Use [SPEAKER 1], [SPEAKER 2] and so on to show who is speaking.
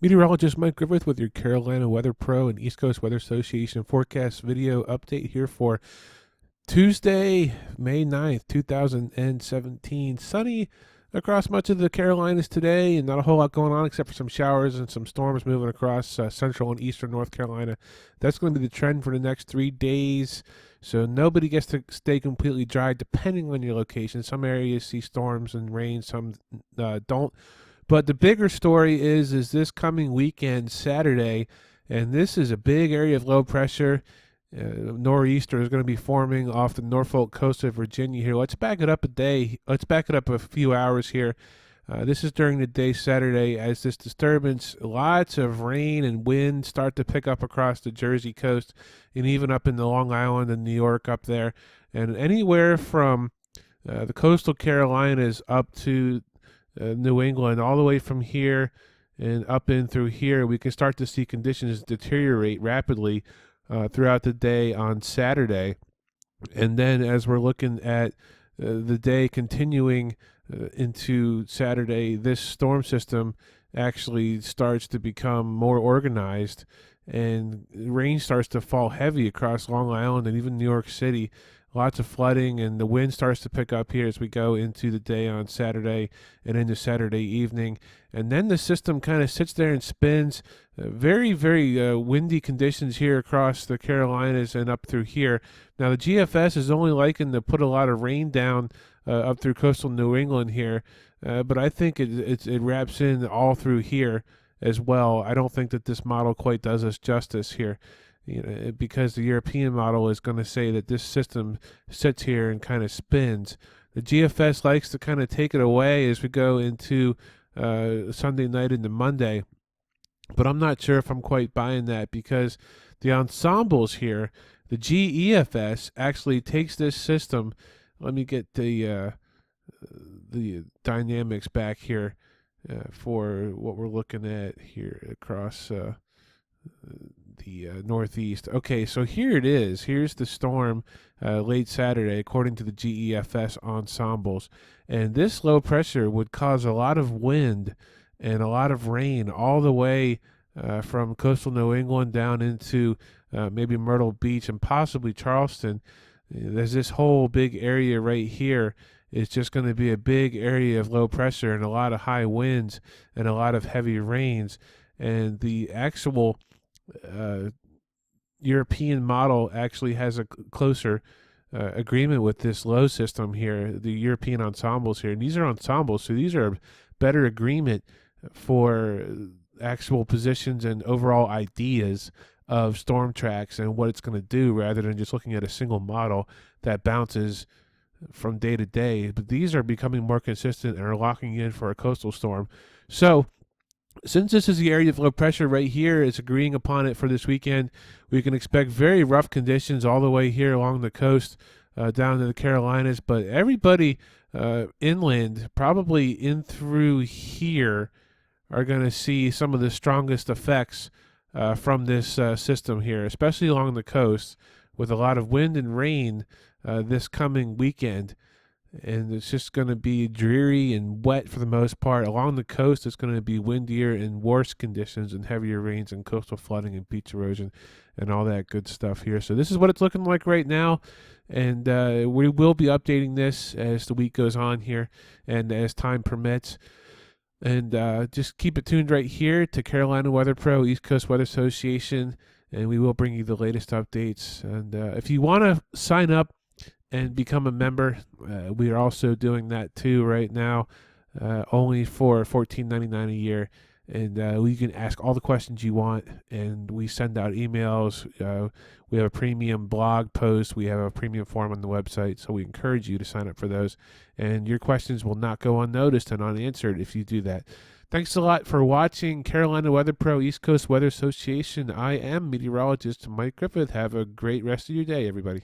[SPEAKER 1] Meteorologist Mike Griffith with your Carolina Weather Pro and East Coast Weather Association forecast video update here for Tuesday, May 9th, 2017. Sunny across much of the Carolinas today, and not a whole lot going on except for some showers and some storms moving across central and eastern North Carolina. That's going to be the trend for the next 3 days. So nobody gets to stay completely dry depending on your location. Some areas see storms and rain, some don't. But the bigger story is this coming weekend, Saturday, and this is a big area of low pressure. Nor'easter is going to be forming off the Norfolk coast of Virginia here. Let's back it up a day. Let's back it up a few hours here. This is during the day Saturday as this disturbance, lots of rain and wind start to pick up across the Jersey coast and even up in the Long Island and New York up there. And anywhere from the coastal Carolinas up to New England, all the way from here and up in through here, we can start to see conditions deteriorate rapidly throughout the day on Saturday. And then as we're looking at the day continuing into Saturday, this storm system actually starts to become more organized and rain starts to fall heavy across Long Island and even New York City. Lots of flooding, and the wind starts to pick up here as we go into the day on Saturday and into Saturday evening. And then the system kind of sits there and spins. Very, very windy conditions here across the Carolinas and up through here. Now, the GFS is only liking to put a lot of rain down up through coastal New England here, but I think it wraps in all through here as well. I don't think that this model quite does us justice here. Because the European model is going to say that this system sits here and kind of spins. The GFS likes to kind of take it away as we go into Sunday night into Monday, but I'm not sure if I'm quite buying that because the ensembles here, the GEFS actually takes this system. Let me get the dynamics back here for what we're looking at here across the Northeast. Okay, so here it is. Here's the storm late Saturday, according to the GEFS ensembles. And this low pressure would cause a lot of wind and a lot of rain all the way from coastal New England down into maybe Myrtle Beach and possibly Charleston. There's this whole big area right here. It's just going to be a big area of low pressure and a lot of high winds and a lot of heavy rains. And the actual European model actually has a closer agreement with this low system here, the European ensembles here. And these are ensembles, so these are better agreement for actual positions and overall ideas of storm tracks and what it's going to do rather than just looking at a single model that bounces from day to day. But these are becoming more consistent and are locking in for a coastal storm. So since this is the area of low pressure right here, it's agreeing upon it for this weekend. We can expect very rough conditions all the way here along the coast down to the Carolinas. But everybody inland, probably in through here, are going to see some of the strongest effects from this system here, especially along the coast with a lot of wind and rain this coming weekend. And it's just going to be dreary and wet for the most part. Along the coast, it's going to be windier and worse conditions and heavier rains and coastal flooding and beach erosion and all that good stuff here. So this is what it's looking like right now. And we will be updating this as the week goes on here and as time permits. And just keep it tuned right here to Carolina Weather Pro, East Coast Weather Association, and we will bring you the latest updates. And if you want to sign up and become a member, we are also doing that too right now, only for $14.99 a year. And you can ask all the questions you want, and we send out emails. We have a premium blog post. We have a premium form on the website, so we encourage you to sign up for those. And your questions will not go unnoticed and unanswered if you do that. Thanks a lot for watching Carolina Weather Pro, East Coast Weather Association. I am meteorologist Mike Griffith. Have a great rest of your day, everybody.